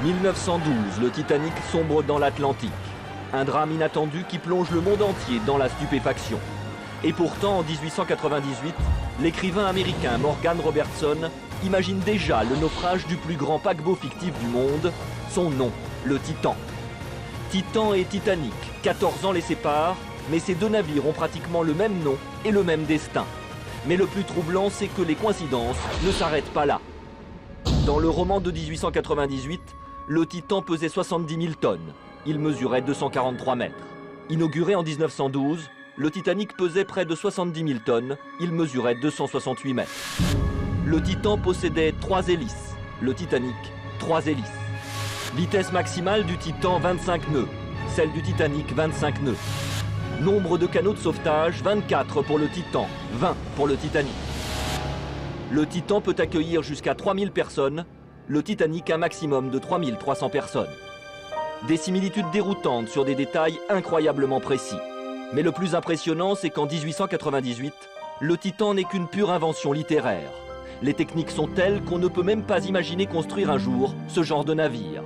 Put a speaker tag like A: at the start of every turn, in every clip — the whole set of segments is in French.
A: 1912, le Titanic sombre dans l'Atlantique. Un drame inattendu qui plonge le monde entier dans la stupéfaction. Et pourtant, en 1898, l'écrivain américain Morgan Robertson imagine déjà le naufrage du plus grand paquebot fictif du monde, son nom, le Titan. Titan et Titanic, 14 ans les séparent, mais ces deux navires ont pratiquement le même nom et le même destin. Mais le plus troublant, c'est que les coïncidences ne s'arrêtent pas là. Dans le roman de 1898, le Titan pesait 70 000 tonnes. Il mesurait 243 mètres. Inauguré en 1912, le Titanic pesait près de 70 000 tonnes. Il mesurait 268 mètres. Le Titan possédait 3 hélices. Le Titanic, 3 hélices. Vitesse maximale du Titan, 25 nœuds. Celle du Titanic, 25 nœuds. Nombre de canaux de sauvetage, 24 pour le Titan, 20 pour le Titanic. Le Titan peut accueillir jusqu'à 3000 personnes, le Titanic un maximum de 3300 personnes. Des similitudes déroutantes sur des détails incroyablement précis. Mais le plus impressionnant, c'est qu'en 1898, le Titan n'est qu'une pure invention littéraire. Les techniques sont telles qu'on ne peut même pas imaginer construire un jour ce genre de navire.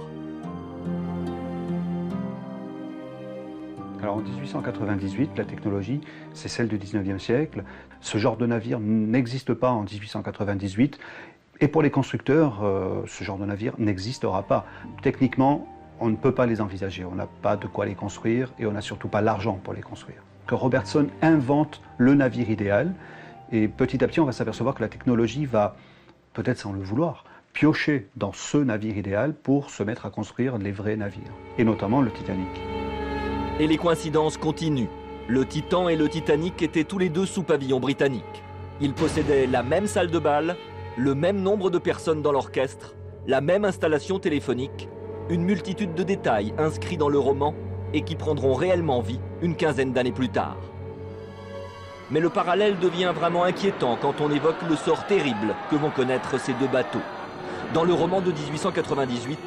B: Alors en 1898, la technologie, c'est celle du 19e siècle. Ce genre de navire n'existe pas en 1898. Et pour les constructeurs, ce genre de navire n'existera pas. Techniquement, on ne peut pas les envisager. On n'a pas de quoi les construire et on n'a surtout pas l'argent pour les construire. Que Robertson invente le navire idéal et petit à petit, on va s'apercevoir que la technologie va, peut-être sans le vouloir, piocher dans ce navire idéal pour se mettre à construire les vrais navires, et notamment le Titanic.
A: Et les coïncidences continuent. Le Titan et le Titanic étaient tous les deux sous pavillon britannique. Ils possédaient la même salle de bal, le même nombre de personnes dans l'orchestre, la même installation téléphonique, une multitude de détails inscrits dans le roman et qui prendront réellement vie une quinzaine d'années plus tard. Mais le parallèle devient vraiment inquiétant quand on évoque le sort terrible que vont connaître ces deux bateaux. Dans le roman de 1898,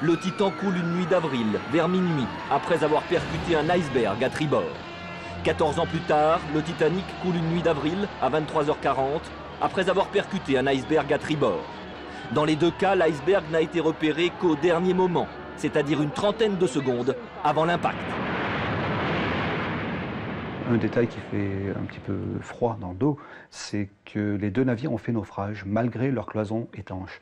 A: le Titan coule une nuit d'avril, vers minuit, après avoir percuté un iceberg à tribord. 14 ans plus tard, le Titanic coule une nuit d'avril, à 23h40, après avoir percuté un iceberg à tribord. Dans les deux cas, l'iceberg n'a été repéré qu'au dernier moment, c'est-à-dire une trentaine de secondes avant l'impact.
B: Un détail qui fait un petit peu froid dans le dos, c'est que les deux navires ont fait naufrage, malgré leur cloison étanche.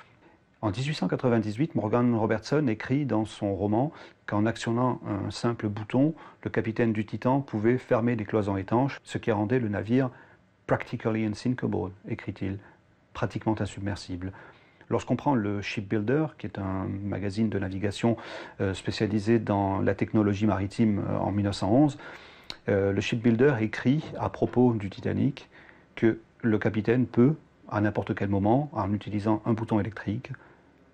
B: En 1898, Morgan Robertson écrit dans son roman qu'en actionnant un simple bouton, le capitaine du Titan pouvait fermer les cloisons étanches, ce qui rendait le navire « practically unsinkable », écrit-il, pratiquement insubmersible. Lorsqu'on prend le Shipbuilder, qui est un magazine de navigation spécialisé dans la technologie maritime en 1911, le Shipbuilder écrit à propos du Titanic que le capitaine peut, à n'importe quel moment, en utilisant un bouton électrique,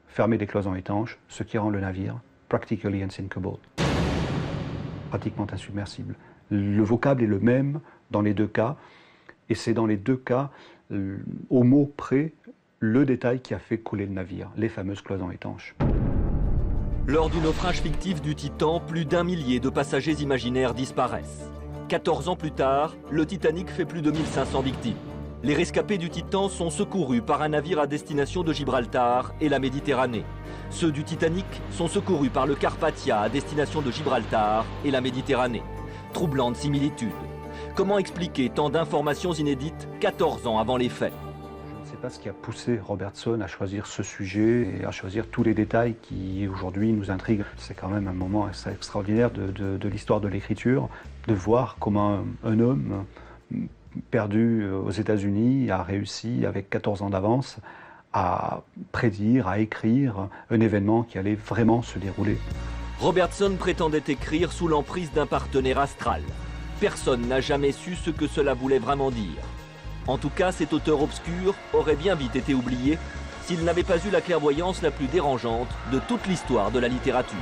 B: fermer des cloisons étanches, ce qui rend le navire practically unsinkable, pratiquement insubmersible. Le vocable est le même dans les deux cas, et c'est dans les deux cas, au mot près, le détail qui a fait couler le navire, les fameuses cloisons étanches.
A: Lors du naufrage fictif du Titan, plus d'1 millier de passagers imaginaires disparaissent. 14 ans plus tard, le Titanic fait plus de 1500 victimes. Les rescapés du Titan sont secourus par un navire à destination de Gibraltar et la Méditerranée. Ceux du Titanic sont secourus par le Carpathia à destination de Gibraltar et la Méditerranée. Troublante similitude. Comment expliquer tant d'informations inédites 14 ans avant les faits?
B: Je ne sais pas ce qui a poussé Robertson à choisir ce sujet et à choisir tous les détails qui aujourd'hui nous intriguent. C'est quand même un moment extraordinaire de l'histoire de l'écriture, de voir comment un homme perdu aux États-Unis a réussi avec 14 ans d'avance à prédire, à écrire un événement qui allait vraiment se dérouler.
A: Robertson prétendait écrire sous l'emprise d'un partenaire astral. Personne n'a jamais su ce que cela voulait vraiment dire. En tout cas, cet auteur obscur aurait bien vite été oublié s'il n'avait pas eu la clairvoyance la plus dérangeante de toute l'histoire de la littérature.